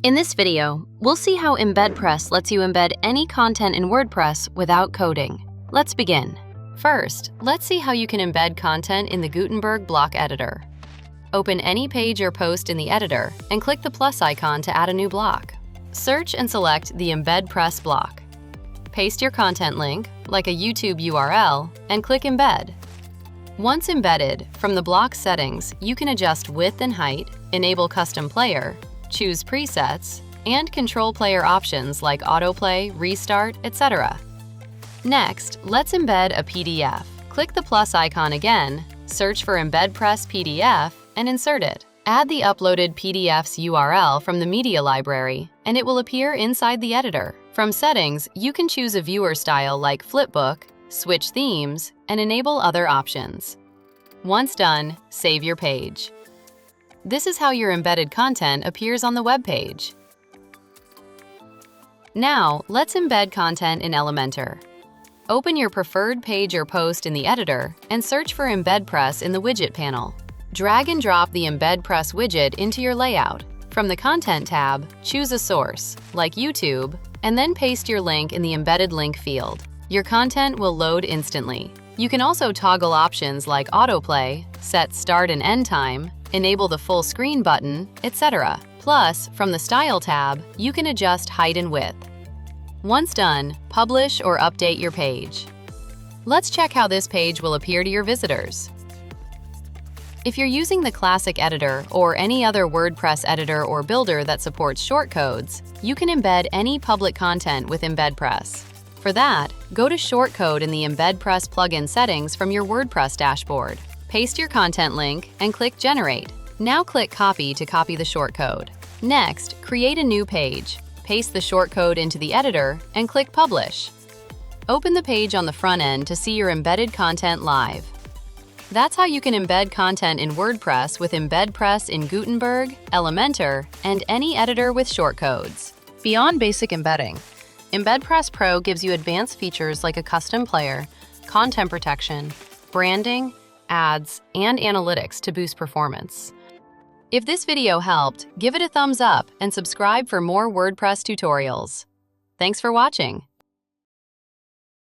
In this video, we'll see how EmbedPress lets you embed any content in WordPress without coding. Let's begin. First, let's see how you can embed content in the Gutenberg block editor. Open any page or post in the editor and click the plus icon to add a new block. Search and select the EmbedPress block. Paste your content link, like a YouTube URL, and click Embed. Once embedded, from the block settings, you can adjust width and height, enable custom player, choose presets, and control player options like autoplay, restart, etc. Next, let's embed a PDF. Click the plus icon again, search for EmbedPress PDF, and insert it. Add the uploaded PDF's URL from the media library, and it will appear inside the editor. From settings, you can choose a viewer style like flipbook, switch themes, and enable other options. Once done, save your page. This is how your embedded content appears on the web page. Now, let's embed content in Elementor. Open your preferred page or post in the editor and search for EmbedPress in the widget panel. Drag and drop the EmbedPress widget into your layout. From the Content tab, choose a source, like YouTube, and then paste your link in the embedded link field. Your content will load instantly. You can also toggle options like autoplay, set start and end time, enable the full screen button, etc. Plus, from the Style tab, you can adjust height and width. Once done, publish or update your page. Let's check how this page will appear to your visitors. If you're using the classic editor or any other WordPress editor or builder that supports shortcodes, you can embed any public content with EmbedPress. For that, go to Shortcode in the EmbedPress plugin settings from your WordPress dashboard. Paste your content link and click Generate. Now click Copy to copy the shortcode. Next, create a new page. Paste the shortcode into the editor and click Publish. Open the page on the front end to see your embedded content live. That's how you can embed content in WordPress with EmbedPress in Gutenberg, Elementor, and any editor with shortcodes. Beyond basic embedding, EmbedPress Pro gives you advanced features like a custom player, content protection, branding, ads, and analytics to boost performance. If this video helped, give it a thumbs up and subscribe for more WordPress tutorials. Thanks for watching.